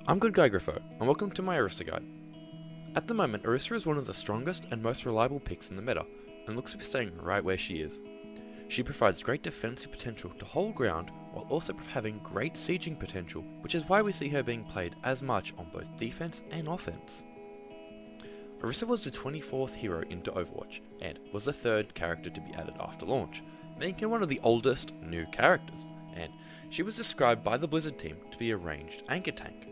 I'm GoodGuyGriffo, and welcome to my Orisa guide. At the moment, Orisa is one of the strongest and most reliable picks in the meta, and looks to be staying right where she is. She provides great defensive potential to hold ground, while also having great sieging potential, which is why we see her being played as much on both defense and offense. Orisa was the 24th hero into Overwatch, and was the third character to be added after launch, making her one of the oldest new characters, and she was described by the Blizzard team to be a ranged anchor tank.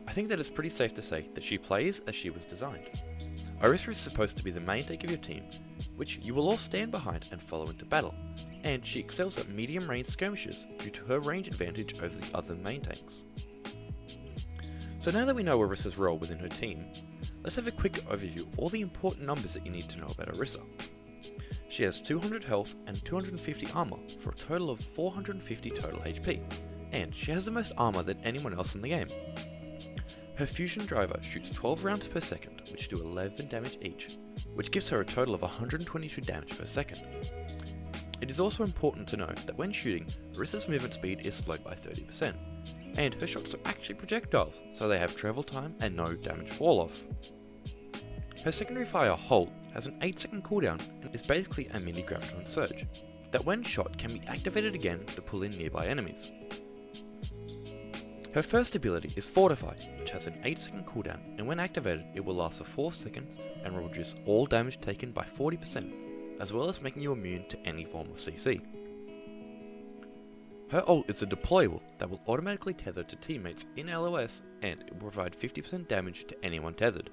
I think that it's pretty safe to say that she plays as she was designed. Orisa is supposed to be the main tank of your team, which you will all stand behind and follow into battle, and she excels at medium range skirmishes due to her range advantage over the other main tanks. So now that we know Orisa's role within her team, let's have a quick overview of all the important numbers that you need to know about Orisa. She has 200 health and 250 armor for a total of 450 total HP, and she has the most armor than anyone else in the game. Her fusion driver shoots 12 rounds per second, which do 11 damage each, which gives her a total of 122 damage per second. It is also important to note that when shooting, Orisa's movement speed is slowed by 30%, and her shots are actually projectiles, so they have travel time and no damage fall off. Her secondary fire Halt has an 8-second cooldown and is basically a mini Graviton Surge, that when shot can be activated again to pull in nearby enemies. Her first ability is Fortify, which has an 8-second cooldown, and when activated it will last for 4 seconds and will reduce all damage taken by 40%, as well as making you immune to any form of CC. Her ult is a deployable that will automatically tether to teammates in LOS, and it will provide 50% damage to anyone tethered.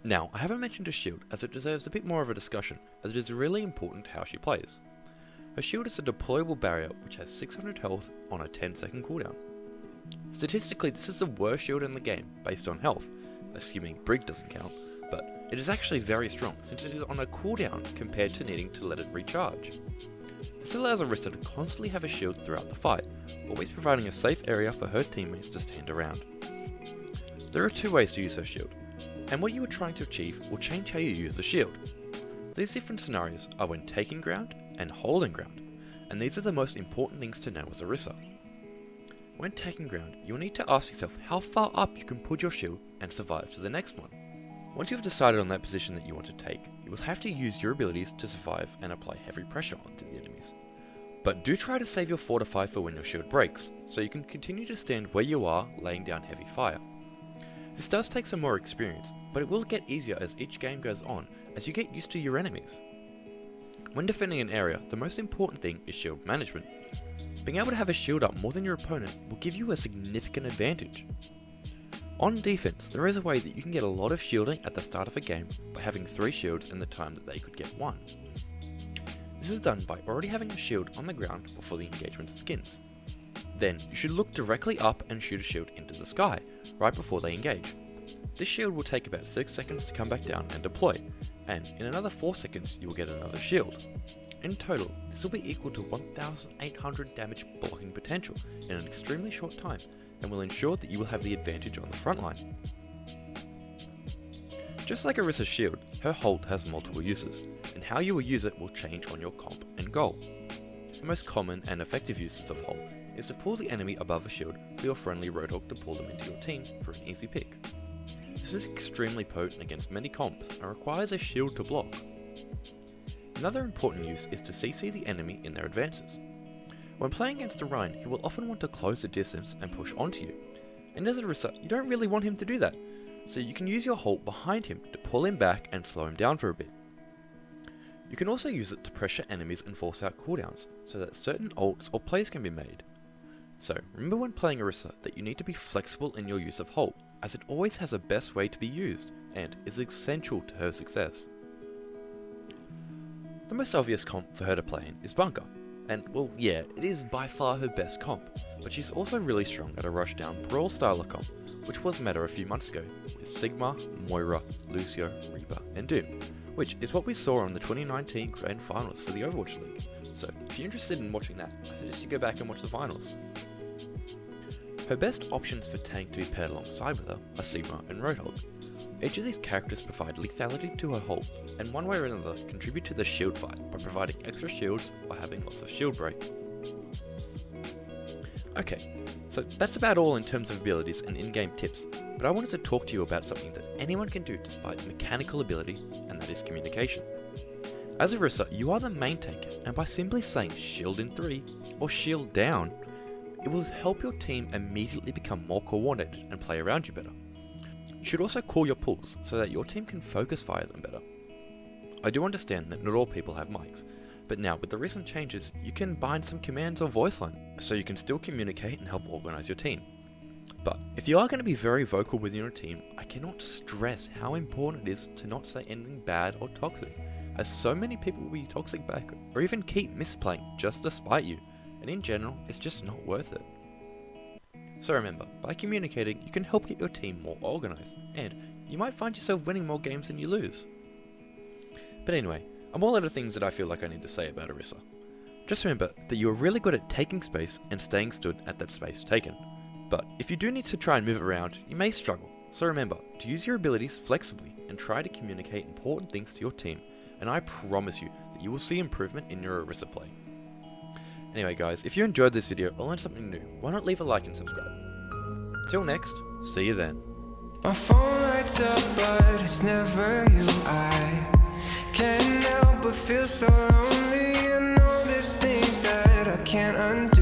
Now, I haven't mentioned her shield as it deserves a bit more of a discussion, as it is really important to how she plays. Her shield is a deployable barrier which has 600 health on a 10-second cooldown. Statistically, this is the worst shield in the game based on health, assuming Brig doesn't count, but it is actually very strong since it is on a cooldown compared to needing to let it recharge. This allows Orisa to constantly have a shield throughout the fight, always providing a safe area for her teammates to stand around. There are two ways to use her shield, and what you are trying to achieve will change how you use the shield. These different scenarios are when taking ground and holding ground, and these are the most important things to know as Orisa. When taking ground, you will need to ask yourself how far up you can put your shield and survive to the next one. Once you have decided on that position that you want to take, you will have to use your abilities to survive and apply heavy pressure onto the enemies. But do try to save your Fortify for when your shield breaks, so you can continue to stand where you are laying down heavy fire. This does take some more experience, but it will get easier as each game goes on as you get used to your enemies. When defending an area, the most important thing is shield management. Being able to have a shield up more than your opponent will give you a significant advantage. On defense, there is a way that you can get a lot of shielding at the start of a game by having 3 shields in the time that they could get 1. This is done by already having a shield on the ground before the engagement begins. Then you should look directly up and shoot a shield into the sky, right before they engage. This shield will take about 6 seconds to come back down and deploy, and in another 4 seconds you will get another shield. In total, this will be equal to 1800 damage blocking potential in an extremely short time, and will ensure that you will have the advantage on the front line. Just like Orisa's shield, her Halt has multiple uses, and how you will use it will change on your comp and goal. The most common and effective uses of Halt is to pull the enemy above a shield for your friendly Roadhog to pull them into your team for an easy pick. This is extremely potent against many comps and requires a shield to block. Another important use is to CC the enemy in their advances. When playing against Orion, he will often want to close the distance and push onto you, and as Orisa, you don't really want him to do that, so you can use your Halt behind him to pull him back and slow him down for a bit. You can also use it to pressure enemies and force out cooldowns, so that certain ults or plays can be made. So remember when playing Orisa that you need to be flexible in your use of Halt, as it always has a best way to be used, and is essential to her success. The most obvious comp for her to play in is Bunker, and well yeah, it is by far her best comp, but she's also really strong at a rushdown brawl style comp, which was meta a few months ago, with Sigma, Moira, Lucio, Reaper, and Doom, which is what we saw on the 2019 Grand Finals for the Overwatch League, so if you're interested in watching that, I suggest you go back and watch the finals. Her best options for tank to be paired alongside with her are Sigma and Roadhog. Each of these characters provide lethality to her Halt, and one way or another contribute to the shield fight by providing extra shields or having lots of shield break. Okay, so So that's about all in terms of abilities and in-game tips, but I wanted to talk to you about something that anyone can do despite mechanical ability, and that is communication. As Orisa, you are the main tank, and by simply saying shield in 3 or shield down, it will help your team immediately become more coordinated and play around you better. You should also call your pulls so that your team can focus fire them better. I do understand that not all people have mics, but now with the recent changes, you can bind some commands or voice line so you can still communicate and help organize your team. But if you are going to be very vocal within your team, I cannot stress how important it is to not say anything bad or toxic, as so many people will be toxic back or even keep misplaying just to spite you, and in general, it's just not worth it. So remember, by communicating, you can help get your team more organized, and you might find yourself winning more games than you lose. But anyway, I'm all out of things that I feel like I need to say about Orisa. Just remember that you are really good at taking space and staying stood at that space taken. But if you do need to try and move around, you may struggle. So remember to use your abilities flexibly and try to communicate important things to your team, and I promise you that you will see improvement in your Orisa play. Anyway guys, if you enjoyed this video or learned something new, why not leave a like and subscribe. Till next, see you then. My phone lights up, but it's never you. I can't help but feel so lonely, and all these things that I can't undo.